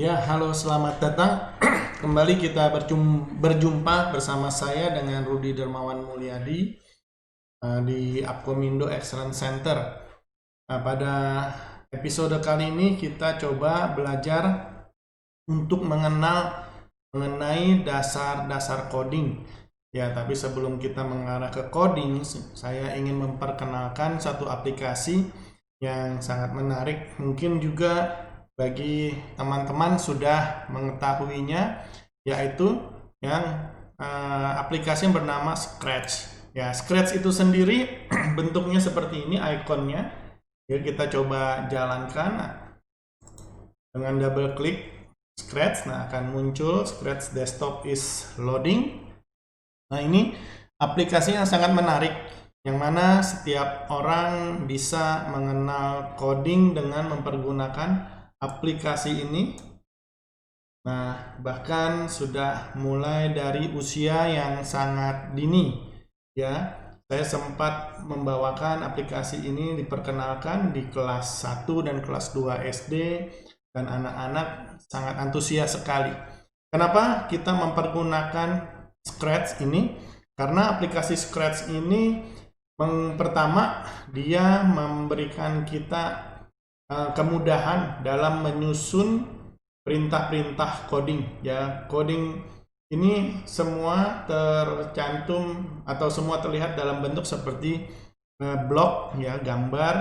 Ya, halo, selamat datang. Kembali kita berjumpa bersama saya dengan Rudi Dermawan Mulyadi di Apkomindo Excellence Center. Nah, pada episode kali ini kita coba belajar untuk mengenai dasar-dasar coding. Ya, tapi sebelum kita mengarah ke coding, saya ingin memperkenalkan satu aplikasi yang sangat menarik. Mungkin juga bagi teman-teman sudah mengetahuinya, yaitu yang aplikasi yang bernama Scratch. Ya, Scratch itu sendiri bentuknya seperti ini ikonnya. Ya, kita coba jalankan dengan double klik Scratch. Nah, akan muncul Scratch Desktop is loading. Nah, ini aplikasi yang sangat menarik, yang mana setiap orang bisa mengenal coding dengan mempergunakan aplikasi ini. Nah, bahkan sudah mulai dari usia yang sangat dini. Ya, saya sempat membawakan aplikasi ini diperkenalkan di kelas 1 dan kelas 2 SD, dan anak-anak sangat antusias sekali. Kenapa kita mempergunakan Scratch ini? Karena aplikasi Scratch ini pertama, dia memberikan kita kemudahan dalam menyusun perintah-perintah coding. Ya, coding ini semua tercantum atau semua terlihat dalam bentuk seperti blok, ya, gambar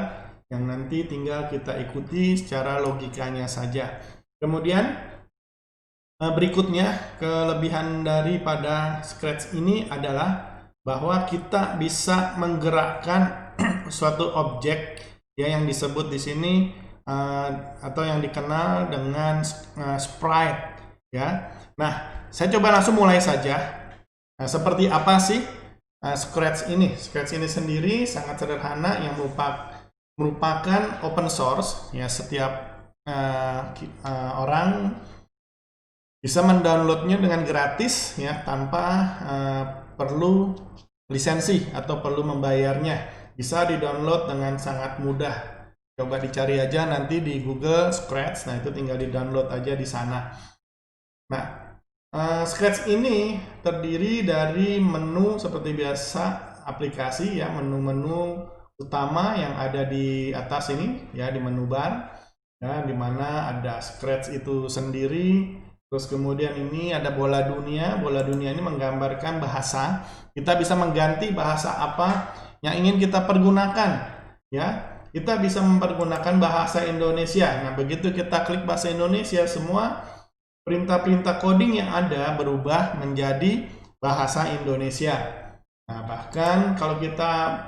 yang nanti tinggal kita ikuti secara logikanya saja. Kemudian berikutnya, kelebihan daripada Scratch ini adalah bahwa kita bisa menggerakkan suatu objek, ya, yang disebut di sini atau yang dikenal dengan sprite, ya. Nah, saya coba langsung mulai saja. Nah, seperti apa sih Scratch ini? Scratch ini sendiri sangat sederhana, yang merupakan open source, ya. Setiap orang bisa mendownloadnya dengan gratis, ya, tanpa perlu lisensi atau perlu membayarnya. Bisa didownload dengan sangat mudah. Coba dicari aja nanti di Google Scratch. Nah, itu tinggal di-download aja di sana. Nah, Scratch ini terdiri dari menu seperti biasa aplikasi, ya, menu-menu utama yang ada di atas ini, ya, di menu bar, ya, di mana ada Scratch itu sendiri. Terus kemudian ini ada bola dunia. Bola dunia ini menggambarkan bahasa. Kita bisa mengganti bahasa apa yang ingin kita pergunakan, ya. Kita bisa mempergunakan bahasa Indonesia. Nah, begitu kita klik bahasa Indonesia, semua perintah-perintah coding yang ada berubah menjadi bahasa Indonesia. Nah, bahkan kalau kita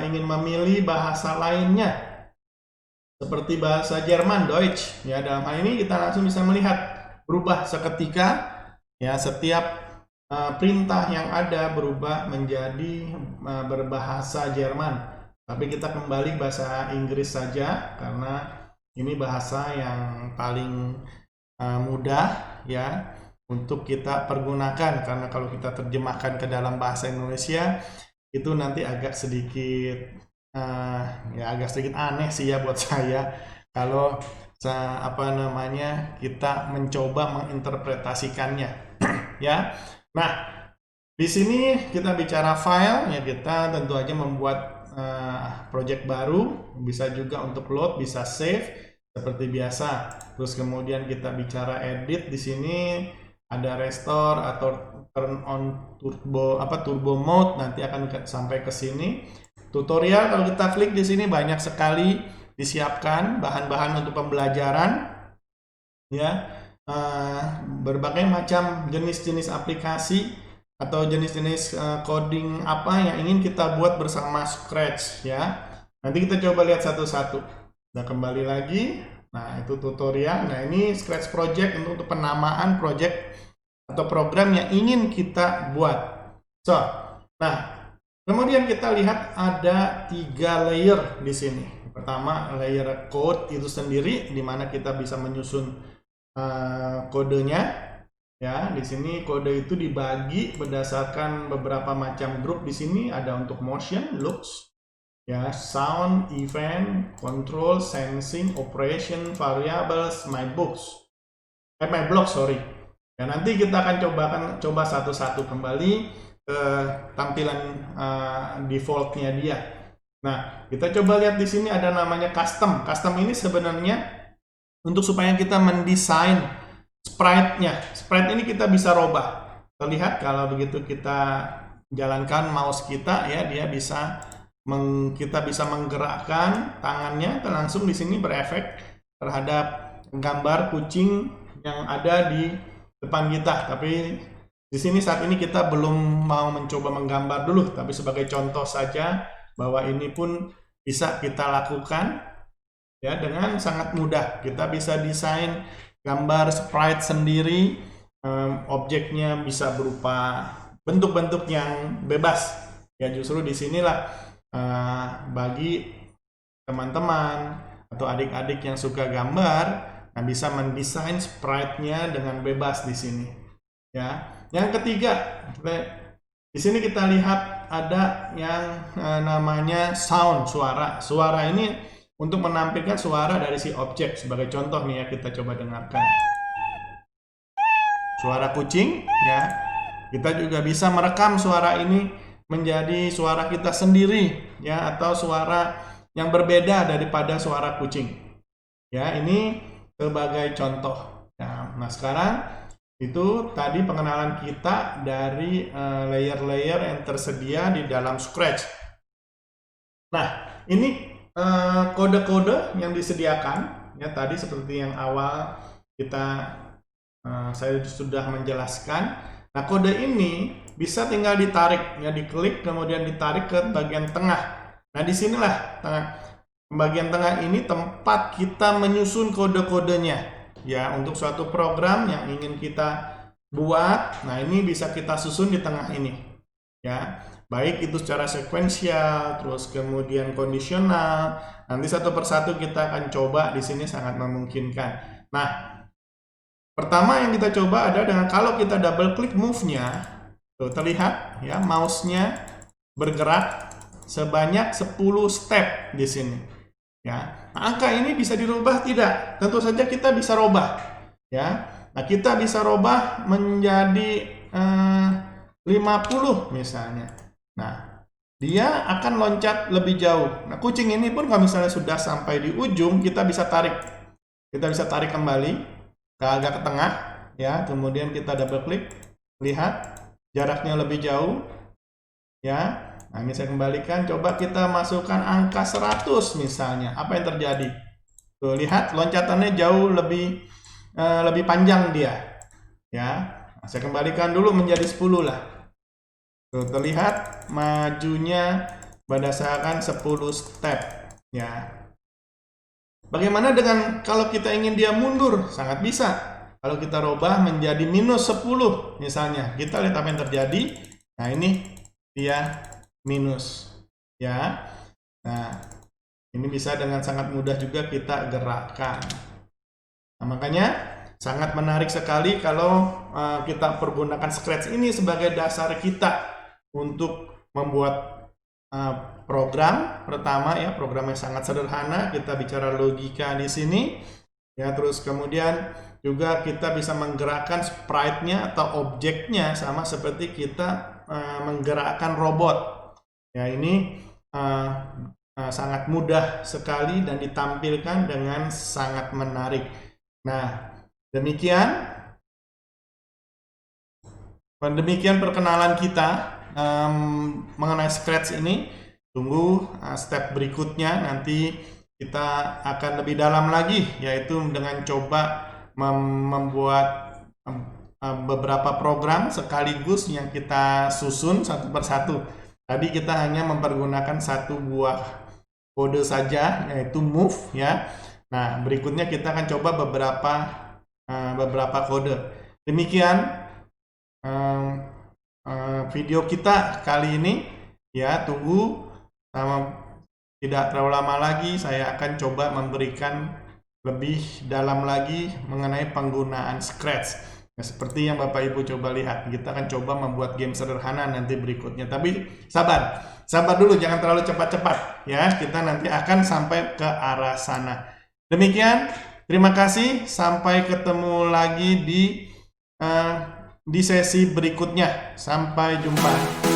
ingin memilih bahasa lainnya, seperti bahasa Jerman, Deutsch, ya, dalam hal ini kita langsung bisa melihat berubah seketika, ya. Setiap perintah yang ada berubah menjadi berbahasa Jerman. Tapi kita kembali bahasa Inggris saja, karena ini bahasa yang paling mudah, ya, untuk kita pergunakan. Karena kalau kita terjemahkan ke dalam bahasa Indonesia, itu nanti agak sedikit agak sedikit aneh sih, ya, buat saya, kalau kita mencoba menginterpretasikannya. Ya. Nah, di sini kita bicara file, ya. Kita tentu aja membuat project baru, bisa juga untuk load, bisa save seperti biasa. Terus kemudian kita bicara edit, di sini ada restore atau turn on turbo mode, nanti akan sampai ke sini. Tutorial, kalau kita klik di sini banyak sekali disiapkan bahan-bahan untuk pembelajaran, ya. Berbagai macam jenis-jenis aplikasi atau jenis-jenis coding apa yang ingin kita buat bersama Scratch, ya. Nanti kita coba lihat satu-satu. Nah, kembali lagi. Nah, itu tutorial. Nah, ini Scratch project untuk penamaan project atau program yang ingin kita buat. Nah, kemudian kita lihat ada 3 layer di sini. Pertama, layer code itu sendiri, di mana kita bisa menyusun kodenya, ya. Di sini kode itu dibagi berdasarkan beberapa macam grup. Di sini ada untuk motion, looks, ya, sound, event, control, sensing, operation, variables, my books. my blog, sorry. Ya, nanti kita akan coba satu-satu kembali ke tampilan defaultnya dia. Nah, kita coba lihat di sini ada namanya custom. Custom ini sebenarnya untuk supaya kita mendesain sprite-nya. Sprite ini kita bisa robah. Terlihat kalau begitu kita jalankan mouse kita, ya, dia bisa kita bisa menggerakkan tangannya langsung di sini berefek terhadap gambar kucing yang ada di depan kita. Tapi di sini saat ini kita belum mau mencoba menggambar dulu, tapi sebagai contoh saja bahwa ini pun bisa kita lakukan ya dengan sangat mudah. Kita bisa desain gambar sprite sendiri, objeknya bisa berupa bentuk-bentuk yang bebas. Ya, justru disinilah bagi teman-teman atau adik-adik yang suka gambar, nah bisa mendesain sprite-nya dengan bebas di sini. Ya, yang ketiga, di sini kita lihat ada yang namanya sound, suara. Suara ini untuk menampilkan suara dari si objek. Sebagai contoh nih ya, kita coba dengarkan. Suara kucing, ya. Kita juga bisa merekam suara ini menjadi suara kita sendiri, ya, atau suara yang berbeda daripada suara kucing. Ya, ini sebagai contoh. Ya, nah, sekarang itu tadi pengenalan kita dari layer-layer yang tersedia di dalam Scratch. Nah, ini kode-kode yang disediakan, ya, tadi seperti yang awal saya sudah menjelaskan. Nah, kode ini bisa tinggal ditarik, ya, diklik kemudian ditarik ke bagian tengah. Nah, disinilah bagian tengah ini tempat kita menyusun kode-kodenya, ya, untuk suatu program yang ingin kita buat. Nah, ini bisa kita susun di tengah ini, ya, baik itu secara sekuensial, terus kemudian kondisional. Nanti satu persatu kita akan coba, di sini sangat memungkinkan. Nah, pertama yang kita coba ada dengan kalau kita double klik move-nya, tuh terlihat ya mouse-nya bergerak sebanyak 10 step di sini. Ya, nah, angka ini bisa dirubah tidak? Tentu saja kita bisa robah. Ya, nah kita bisa robah menjadi 50 misalnya. Nah, dia akan loncat lebih jauh. Nah, kucing ini pun kalau misalnya sudah sampai di ujung, kita bisa tarik. Kita bisa tarik kembali ke agak ke tengah, ya, kemudian kita double klik, lihat jaraknya lebih jauh, ya. Nah, ini saya kembalikan, coba kita masukkan angka 100 misalnya, apa yang terjadi? Tuh, lihat loncatannya jauh lebih panjang dia, ya. Nah, saya kembalikan dulu menjadi 10 lah. Tuh, terlihat majunya berdasarkan 10 step, ya. Bagaimana dengan kalau kita ingin dia mundur? Sangat bisa. Kalau kita robah menjadi minus 10 misalnya, kita lihat apa yang terjadi. Nah, ini dia minus, ya. Nah, ini bisa dengan sangat mudah juga kita gerakkan. Nah, makanya sangat menarik sekali kalau kita pergunakan Scratch ini sebagai dasar kita untuk membuat program. Pertama, ya, program yang sangat sederhana, kita bicara logika di sini, ya, terus kemudian juga kita bisa menggerakkan sprite-nya atau objeknya sama seperti kita menggerakkan robot. Ya, ini sangat mudah sekali dan ditampilkan dengan sangat menarik. Nah, demikian perkenalan kita mengenai Scratch ini. Tunggu step berikutnya, nanti kita akan lebih dalam lagi, yaitu dengan coba membuat beberapa program sekaligus yang kita susun satu persatu. Tadi kita hanya mempergunakan satu buah kode saja, yaitu move, ya. Nah, berikutnya kita akan coba beberapa kode. Demikian video kita kali ini, ya. Tunggu, tidak terlalu lama lagi saya akan coba memberikan lebih dalam lagi mengenai penggunaan Scratch. Nah, seperti yang Bapak Ibu coba lihat, kita akan coba membuat game sederhana nanti berikutnya. Tapi sabar dulu, jangan terlalu cepat-cepat, ya. Kita nanti akan sampai ke arah sana. Demikian Terima kasih, sampai ketemu lagi di sesi berikutnya. Sampai jumpa.